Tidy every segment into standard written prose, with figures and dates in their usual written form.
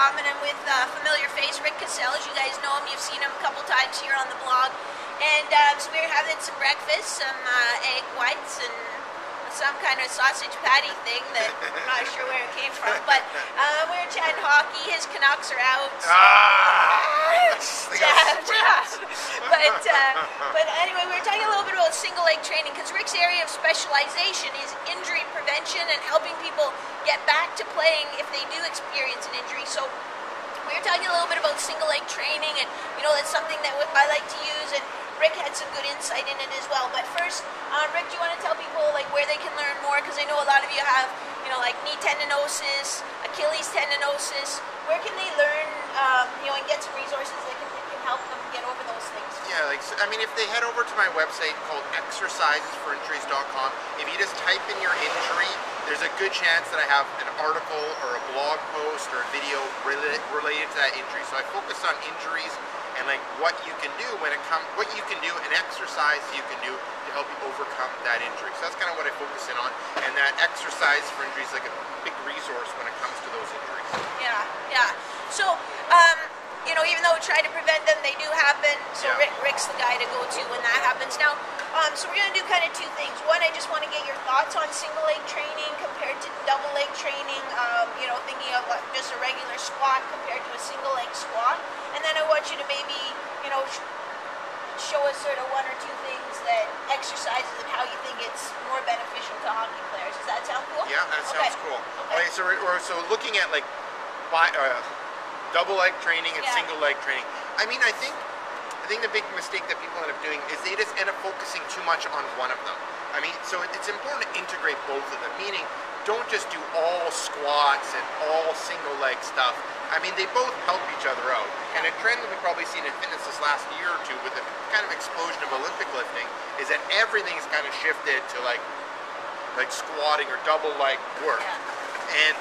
untitled.com, and I'm with familiar face Rick Kaselj. You guys know him. You've seen him a couple times here on the blog. And so we were having some breakfast, some egg whites, and some kind of sausage patty thing that I'm not sure where it came from. But we were chatting hockey. His Canucks are out. So, but anyway, we were talking a little bit about single leg training, because Rick's area of specialization is injury prevention and helping people get back to playing if they do experience an injury. So we were talking a little bit about single leg training, and that's something that I like to use, and Rick had some good insight in it as well. But first, Rick, do you want to tell people where they can learn more? Because I know a lot of you have knee tendinosis, Achilles tendinosis. Where can they learn and get some resources that can help them get over those things? Yeah, if they head over to my website called exercisesforinjuries.com, if you just type in your injury, there's a good chance that I have an article or a blog post or a video related to that injury. So I focus on injuries and what you can do and exercise you can do to help you overcome that injury. So that's kind of what I focus in on, and that exercise for injuries is like a big resource when it comes to those injuries. Yeah. So, even though we try to prevent them, they do happen. So yeah. Rick's the guy to go to when that happens. Now, so we're going to do kind of two things. One, I just want to get your thoughts on single leg training compared to double leg training. Thinking of just a regular squat compared to a single leg squat. And then I want you to maybe, show us sort of one or two things that exercises and how you think it's more beneficial to hockey players. Does that sound cool? Yeah, that sounds cool. Okay, so we're looking at double leg training and single leg training. I think the big mistake that people end up doing is they just end up focusing too much on one of them. So it's important to integrate both of them, meaning don't just do all squats and all single leg stuff. They both help each other out. And a trend that we've probably seen in fitness this last year or two with the kind of explosion of Olympic lifting is that everything's kind of shifted to like squatting or double leg work. And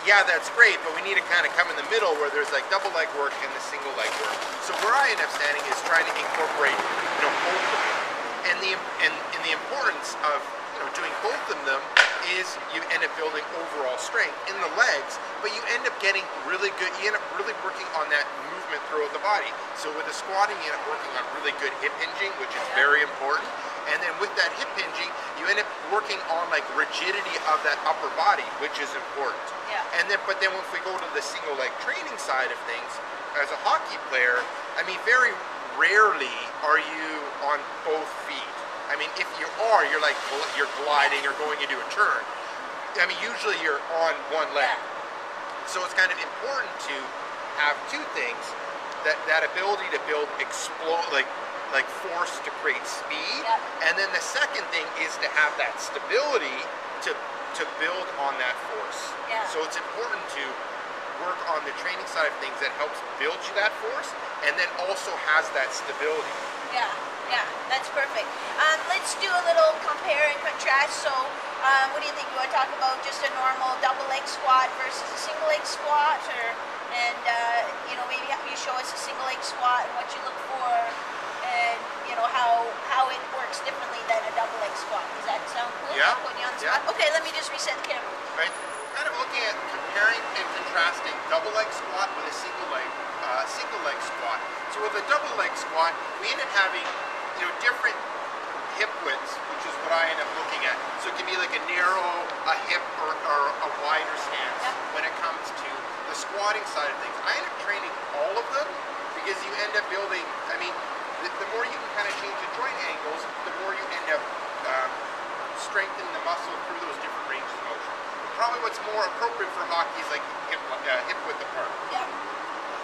yeah, that's great, but we need to kind of come in the middle where there's double leg work and the single leg work. So where I end up standing is trying to incorporate both of them. And the importance of doing both of them is you end up building overall strength in the legs, but you end up getting really good, you end up really working on that movement throughout the body. So with the squatting, you end up working on really good hip hinging, which is very important. And then with that hip hinging, you end up working on rigidity of that upper body, which is important. But then if we go to the single leg training side of things, as a hockey player, very rarely are you on both feet. If you are, you're gliding or going into a turn. Usually you're on one leg. So it's kind of important to have two things: that ability to build force to create speed, and then the second thing is to have that stability to build on that force. So it's important to work on the training side of things that helps build you that force, and then also has that stability. Yeah, that's perfect. Let's do a little compare and contrast. So, what do you think? You want to talk about just a normal double leg squat versus a single leg squat, maybe have you show us a single leg squat and what you look for, and how it works differently than a double leg squat. Does that sound cool? Yeah. Putting you on the spot. Okay, let me just reset the camera. Right. Kind of looking at comparing and contrasting double leg squat with a single leg squat. So with a double leg squat, we end up having different hip widths, which is what I end up looking at. So it can be like a narrow, a hip, or a wider stance when it comes to the squatting side of things. I end up training all of them because you end up building, the more you can kind of change the joint angles, the more you end up strengthening the muscle through those different ranges of motion. Probably what's more appropriate for hockey is hip width apart.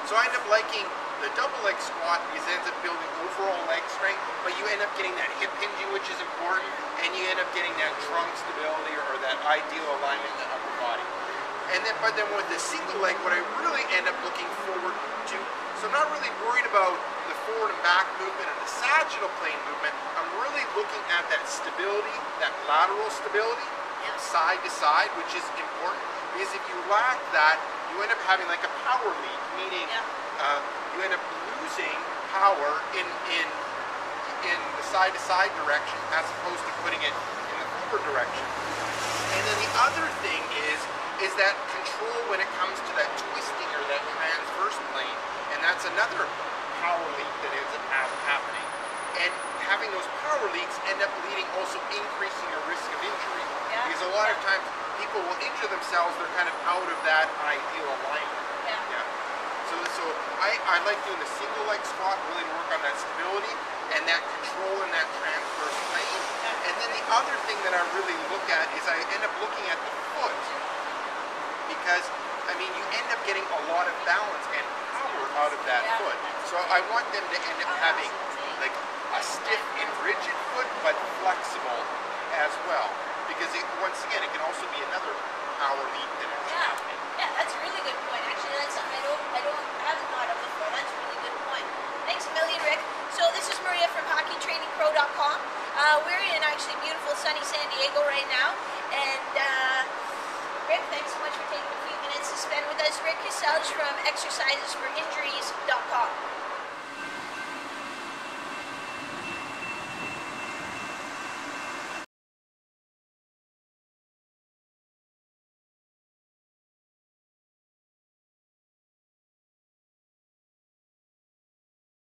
So I end up liking the double leg squat because it ends up building overall leg strength, but you end up getting that hip hinging, which is important, and you end up getting that trunk stability or that ideal alignment in the upper body. But then with the single leg, what I really end up looking forward to, so I'm not really worried about the forward and back movement and the sagittal plane movement. I'm really looking at that stability, that lateral stability, side to side, which is important, because if you lack that, you end up having a power leak, meaning you end up losing power in the side to side direction as opposed to putting it in the forward direction. And then the other thing is that control when it comes to that twisting or that transverse plane, and that's another power leak that ends up happening. And having those power leaks end up leading also increasing your risk of injury. Yeah. Because a lot of times people will injure themselves, they're kind of out of that ideal alignment. Yeah. So I like doing the single leg squat, really to work on that stability and that control in that transverse plane. And then the other thing that I really look at is I end up looking at the foot, because I mean you end up getting a lot of balance and power out of that foot. So I want them to end up having like a stiff and rigid foot, but flexible as well. Because once again, it can also be another power lead that is happening. Yeah, that's a really good point. Actually, that's something I haven't thought of before. That's a really good point. Thanks a million, Rick. So this is Maria from HockeyTrainingPro.com. We're in actually beautiful sunny San Diego right now, and Rick, thanks so much for taking a few minutes to spend with us. Rick Kaselj from ExercisesForInjuries.com.